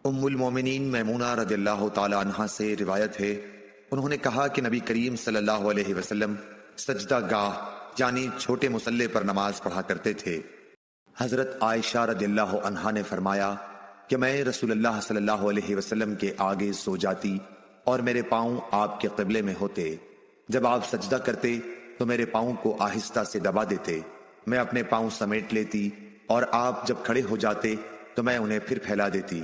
ام المومنین میمونہ رضی اللہ تعالی عنہا سے روایت ہے، انہوں نے کہا کہ نبی کریم صلی اللہ علیہ وسلم سجدہ گاہ یعنی چھوٹے مصلے پر نماز پڑھا کرتے تھے۔ حضرت عائشہ رضی اللہ عنہا نے فرمایا کہ میں رسول اللہ صلی اللہ علیہ وسلم کے آگے سو جاتی اور میرے پاؤں آپ کے قبلے میں ہوتے۔ جب آپ سجدہ کرتے تو میرے پاؤں کو آہستہ سے دبا دیتے، میں اپنے پاؤں سمیٹ لیتی اور آپ جب کھڑے ہو جاتے تو میں انہیں پھر پھیلا دیتی۔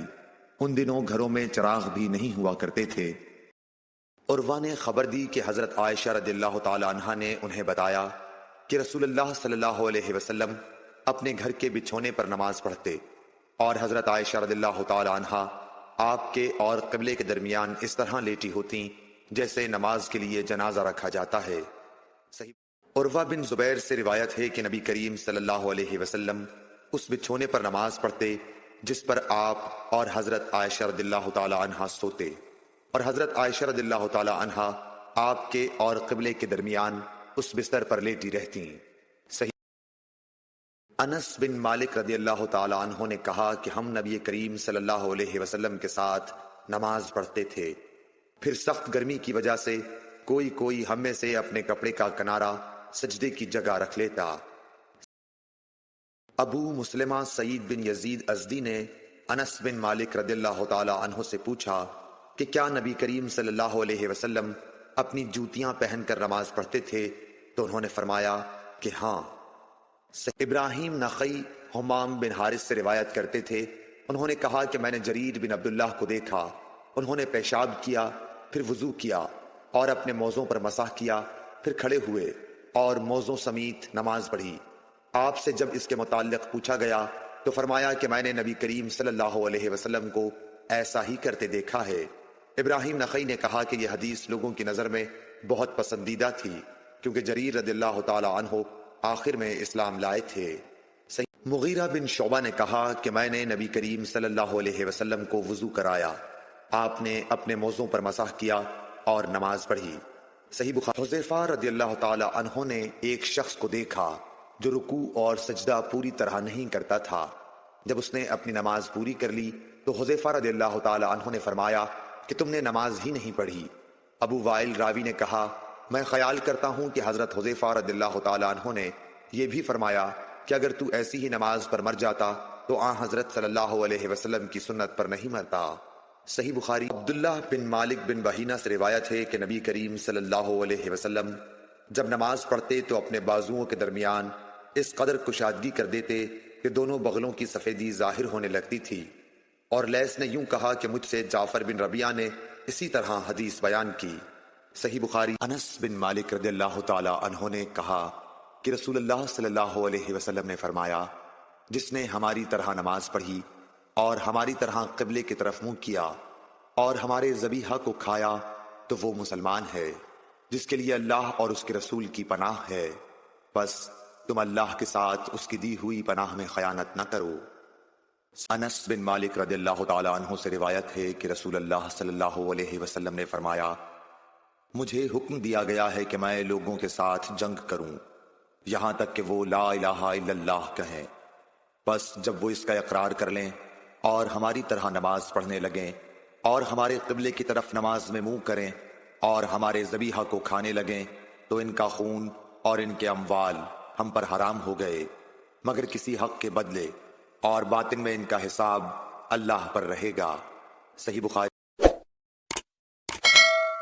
ان دنوں گھروں میں چراغ بھی نہیں ہوا کرتے تھے۔ عروہ نے خبر دی کہ حضرت عائشہ رضی اللہ تعالی عنہا نے انہیں بتایا کہ رسول اللہ صلی اللہ علیہ وسلم اپنے گھر کے بچھونے پر نماز پڑھتے اور حضرت عائشہ رضی اللہ تعالی عنہا آپ کے اور قبلے کے درمیان اس طرح لیٹی ہوتیں جیسے نماز کے لیے جنازہ رکھا جاتا ہے۔ صحیح عروہ بن زبیر سے روایت ہے کہ نبی کریم صلی اللہ علیہ وسلم اس بچھونے پر نماز پڑھتے جس پر آپ اور حضرت عائشہ رضی اللہ تعالی عنہا سوتے، اور حضرت عائشہ رضی اللہ تعالی عنہا آپ کے اور قبلے کے درمیان اس بستر پر لیٹی رہتیں۔ صحیح انس بن مالک رضی اللہ تعالی عنہ نے کہا کہ ہم نبی کریم صلی اللہ علیہ وسلم کے ساتھ نماز پڑھتے تھے، پھر سخت گرمی کی وجہ سے کوئی ہم میں سے اپنے کپڑے کا کنارہ سجدے کی جگہ رکھ لیتا۔ ابو مسلمہ سعید بن یزید ازدی نے انس بن مالک رضی اللہ تعالی عنہ سے پوچھا کہ کیا نبی کریم صلی اللہ علیہ وسلم اپنی جوتیاں پہن کر نماز پڑھتے تھے؟ تو انہوں نے فرمایا کہ ہاں۔ ابراہیم نخعی حمام بن حارث سے روایت کرتے تھے، انہوں نے کہا کہ میں نے جریر بن عبداللہ کو دیکھا، انہوں نے پیشاب کیا، پھر وضو کیا اور اپنے موزوں پر مسح کیا، پھر کھڑے ہوئے اور موزوں سمیت نماز پڑھی۔ آپ سے جب اس کے متعلق پوچھا گیا تو فرمایا کہ میں نے نبی کریم صلی اللہ علیہ وسلم کو ایسا ہی کرتے دیکھا ہے۔ ابراہیم نخعی نے کہا کہ یہ حدیث لوگوں کی نظر میں بہت پسندیدہ تھی کیونکہ جریر رضی اللہ تعالی عنہ آخر میں اسلام لائے تھے۔ مغیرہ بن شعبہ نے کہا کہ میں نے نبی کریم صلی اللہ علیہ وسلم کو وضو کرایا، آپ نے اپنے موزوں پر مسح کیا اور نماز پڑھی۔ صحیح بخاری۔ حذیفہ رضی اللہ تعالی عنہ نے ایک شخص کو دیکھا جو رکوع اور سجدہ پوری طرح نہیں کرتا تھا۔ جب اس نے اپنی نماز پوری کر لی تو حذیفہ رضی اللہ تعالی عنہ نے فرمایا کہ تم نے نماز ہی نہیں پڑھی۔ ابو وائل راوی نے کہا میں خیال کرتا ہوں کہ حضرت حذیفہ رضی اللہ تعالی عنہ نے یہ بھی فرمایا کہ اگر تو ایسی ہی نماز پر مر جاتا تو حضرت صلی اللہ علیہ وسلم کی سنت پر نہیں مرتا۔ صحیح بخاری۔ عبداللہ بن مالک بن بحینہ سے روایت ہے کہ نبی کریم صلی اللہ علیہ وسلم جب نماز پڑھتے تو اپنے بازوؤں کے درمیان اس قدر کشادگی کر دیتے کہ دونوں بغلوں کی سفیدی ظاہر ہونے لگتی تھی، اور لیث نے یوں کہا کہ مجھ سے جعفر بن ربیعہ نے اسی طرح حدیث بیان کی۔ صحیح بخاری۔ انس بن مالک رضی اللہ تعالی عنہ نے کہا کہ رسول اللہ صلی اللہ علیہ وسلم نے فرمایا جس نے ہماری طرح نماز پڑھی اور ہماری طرح قبلے کی طرف منہ کیا اور ہمارے ذبیحہ کو کھایا تو وہ مسلمان ہے جس کے لیے اللہ اور اس کے رسول کی پناہ ہے، بس تم اللہ کے ساتھ اس کی دی ہوئی پناہ میں خیانت نہ کرو۔ انس بن مالک رضی اللہ تعالی عنہ سے روایت ہے کہ رسول اللہ صلی اللہ علیہ وسلم نے فرمایا مجھے حکم دیا گیا ہے کہ میں لوگوں کے ساتھ جنگ کروں یہاں تک کہ وہ لا الہ الا اللہ کہیں، بس جب وہ اس کا اقرار کر لیں اور ہماری طرح نماز پڑھنے لگیں اور ہمارے قبلے کی طرف نماز میں منہ کریں اور ہمارے ذبیحہ کو کھانے لگیں تو ان کا خون اور ان کے اموال ہم پر حرام ہو گئے مگر کسی حق کے بدلے، اور باطن میں ان کا حساب اللہ پر رہے گا۔ صحیح بخاری۔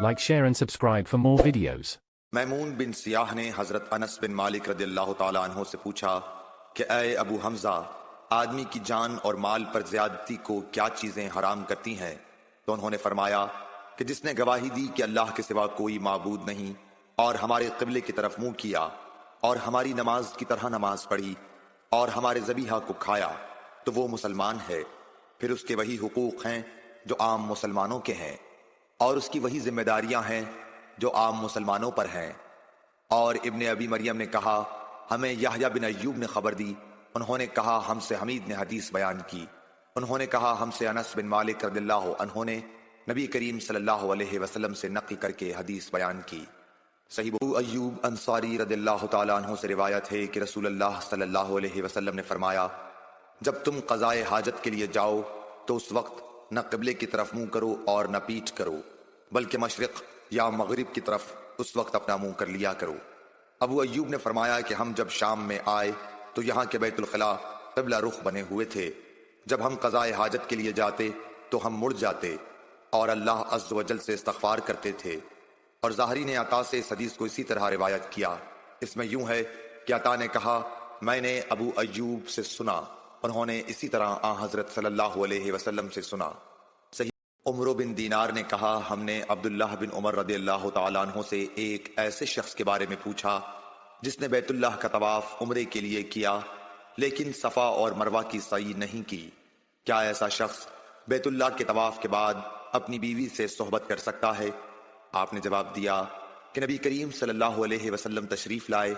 Like, share and subscribe for more videos. میمون بن سیاح نے حضرت انس بن مالک رضی اللہ تعالی عنہ سے پوچھا کہ اے ابو حمزہ، آدمی کی جان اور مال پر زیادتی کو کیا چیزیں حرام کرتی ہیں؟ تو انہوں نے فرمایا کہ جس نے گواہی دی کہ اللہ کے سوا کوئی معبود نہیں اور ہمارے قبلے کی طرف منہ کیا اور ہماری نماز کی طرح نماز پڑھی اور ہمارے ذبیحہ کو کھایا تو وہ مسلمان ہے، پھر اس کے وہی حقوق ہیں جو عام مسلمانوں کے ہیں، اور اس کی وہی ذمہ داریاں ہیں جو عام مسلمانوں پر ہیں۔ اور ابن ابی مریم نے کہا ہمیں یحییٰ بن ایوب نے خبر دی، انہوں نے کہا ہم سے حمید نے حدیث بیان کی، انہوں نے کہا ہم سے انس بن مالک رضی اللہ عنہ نے نبی کریم صلی اللہ علیہ وسلم سے نقل کر کے حدیث بیان کی۔ صحیح ابو ایوب انصاری رضی اللہ تعالیٰ عنہ سے روایت ہے کہ رسول اللہ صلی اللہ علیہ وسلم نے فرمایا جب تم قضائے حاجت کے لیے جاؤ تو اس وقت نہ قبلے کی طرف منہ کرو اور نہ پیٹھ کرو، بلکہ مشرق یا مغرب کی طرف اس وقت اپنا منہ کر لیا کرو۔ ابو ایوب نے فرمایا کہ ہم جب شام میں آئے تو یہاں کے بیت الخلاء قبلہ رخ بنے ہوئے تھے۔ جب ہم قضائے حاجت کے لیے جاتے تو ہم مڑ جاتے اور اللہ عز و جل سے استغفار کرتے تھے۔ اور ظاہری نے عطا سے اس حدیث کو اسی طرح روایت کیا۔ اس میں یوں ہے کہ عطا نے کہا میں نے ابو ایوب سے سنا، انہوں نے اسی طرح حضرت صلی اللہ علیہ وسلم سے سنا۔ صحیح عمرو بن دینار نے کہا ہم نے عبداللہ بن عمر رضی اللہ تعالیٰ عنہ سے ایک ایسے شخص کے بارے میں پوچھا جس نے بیت اللہ کا طواف عمرے کے لیے کیا لیکن صفا اور مروہ کی سعی نہیں کی، کیا ایسا شخص بیت اللہ کے طواف کے بعد اپنی بیوی سے صحبت کر سکتا ہے؟ آپ نے جواب دیا کہ نبی کریم صلی اللہ علیہ وسلم تشریف لائے،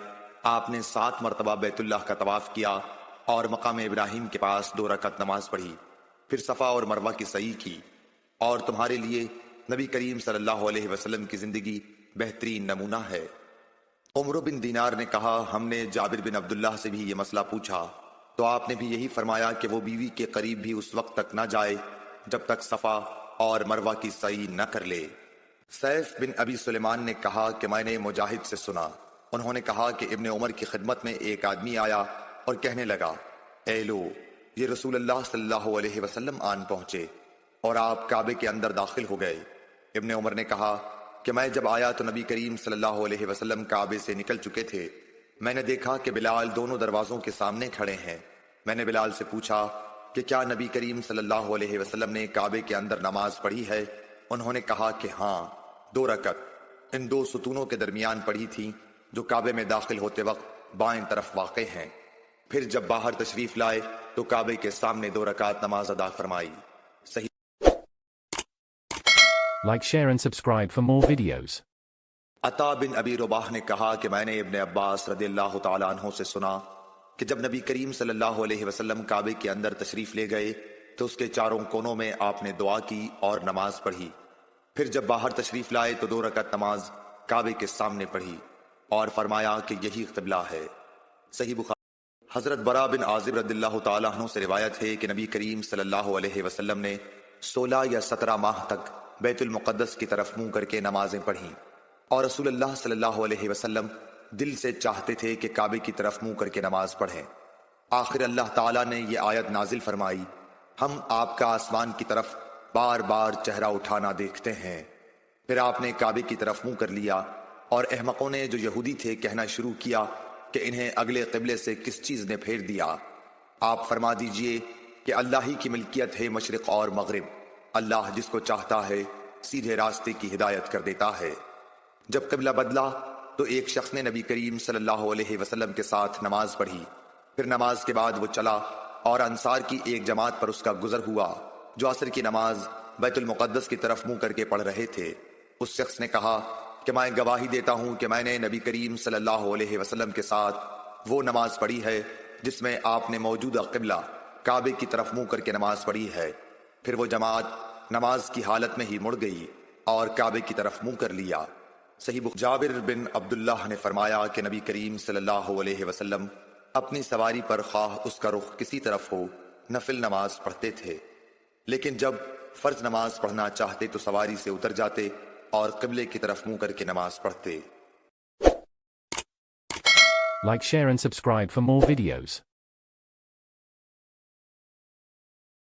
آپ نے 7 مرتبہ بیت اللہ کا طواف کیا اور مقام ابراہیم کے پاس 2 رکعت نماز پڑھی، پھر صفا اور مروہ کی سعی کی، اور تمہارے لیے نبی کریم صلی اللہ علیہ وسلم کی زندگی بہترین نمونہ ہے۔ عمرو بن دینار نے کہا ہم نے جابر بن عبداللہ سے بھی یہ مسئلہ پوچھا تو آپ نے بھی یہی فرمایا کہ وہ بیوی کے قریب بھی اس وقت تک نہ جائے جب تک صفا اور مروہ کی سعی نہ کر لے۔ سیف بن ابی سلیمان نے کہا کہ میں نے مجاہد سے سنا، انہوں نے کہا کہ ابن عمر کی خدمت میں ایک آدمی آیا اور کہنے لگا اے لو، یہ رسول اللہ صلی اللہ علیہ وسلم آن پہنچے اور آپ کعبے کے اندر داخل ہو گئے۔ ابن عمر نے کہا کہ میں جب آیا تو نبی کریم صلی اللہ علیہ وسلم کعبے سے نکل چکے تھے، میں نے دیکھا کہ بلال دونوں دروازوں کے سامنے کھڑے ہیں۔ میں نے بلال سے پوچھا کہ کیا نبی کریم صلی اللہ علیہ وسلم نے کعبے کے اندر نماز پڑھی ہے؟ انہوں نے کہا کہ ہاں، 2 رکعت ان 2 ستونوں کے درمیان پڑھی تھی جو کعبے میں داخل ہوتے وقت بائیں طرف واقع ہیں۔ پھر جب باہر تشریف لائے تو کعبے کے سامنے 2 رکعت نماز ادا فرمائی۔ صحیح Like, share and subscribe for more videos. عطا بن ابی رباح نے کہا کہ میں نے ابن عباس رضی اللہ تعالیٰ عنہ سے سنا کہ جب نبی کریم صلی اللہ علیہ وسلم کعبے کے اندر تشریف لے گئے تو اس کے چاروں کونوں میں آپ نے دعا کی اور نماز پڑھی، پھر جب باہر تشریف لائے تو 2 رکعت نماز کعبے کے سامنے پڑھی اور فرمایا کہ یہی قبلہ ہے۔ صحیح بخاری۔ حضرت برا بن عازب رضی اللہ تعالیٰ عنہ سے روایت ہے کہ نبی کریم صلی اللہ علیہ وسلم نے 16 یا 17 ماہ تک بیت المقدس کی طرف منہ کر کے نمازیں پڑھیں، اور رسول اللہ صلی اللہ علیہ وسلم دل سے چاہتے تھے کہ کعبے کی طرف منہ کر کے نماز پڑھیں۔ آخر اللہ تعالیٰ نے یہ آیت نازل فرمائی ہم آپ کا آسمان کی طرف بار بار چہرہ اٹھانا دیکھتے ہیں۔ پھر آپ نے کعبے کی طرف منہ کر لیا اور احمقوں نے جو یہودی تھے کہنا شروع کیا کہ انہیں اگلے قبلے سے کس چیز نے پھیر دیا۔ آپ فرما دیجئے کہ اللہ ہی کی ملکیت ہے مشرق اور مغرب، اللہ جس کو چاہتا ہے سیدھے راستے کی ہدایت کر دیتا ہے۔ جب قبلہ بدلا تو ایک شخص نے نبی کریم صلی اللہ علیہ وسلم کے ساتھ نماز پڑھی، پھر نماز کے بعد وہ چلا اور انصار کی ایک جماعت پر اس کا گزر ہوا جو عصر کی نماز بیت المقدس کی طرف منہ کر کے پڑھ رہے تھے۔ اس شخص نے کہا کہ میں گواہی دیتا ہوں کہ میں نے نبی کریم صلی اللہ علیہ وسلم کے ساتھ وہ نماز پڑھی ہے جس میں آپ نے موجودہ قبلہ کعبے کی طرف منہ کر کے نماز پڑھی ہے۔ پھر وہ جماعت نماز کی حالت میں ہی مڑ گئی اور کعبے کی طرف منہ کر لیا۔ صحیح جابر بن عبداللہ نے فرمایا کہ نبی کریم صلی اللہ علیہ وسلم اپنی سواری پر خواہ اس کا رخ کسی طرف ہو نفل نماز پڑھتے تھے، لیکن جب فرض نماز پڑھنا چاہتے تو سواری سے اتر جاتے اور قبلے کی طرف منہ کر کے نماز پڑھتے۔ Like, share and subscribe for more videos.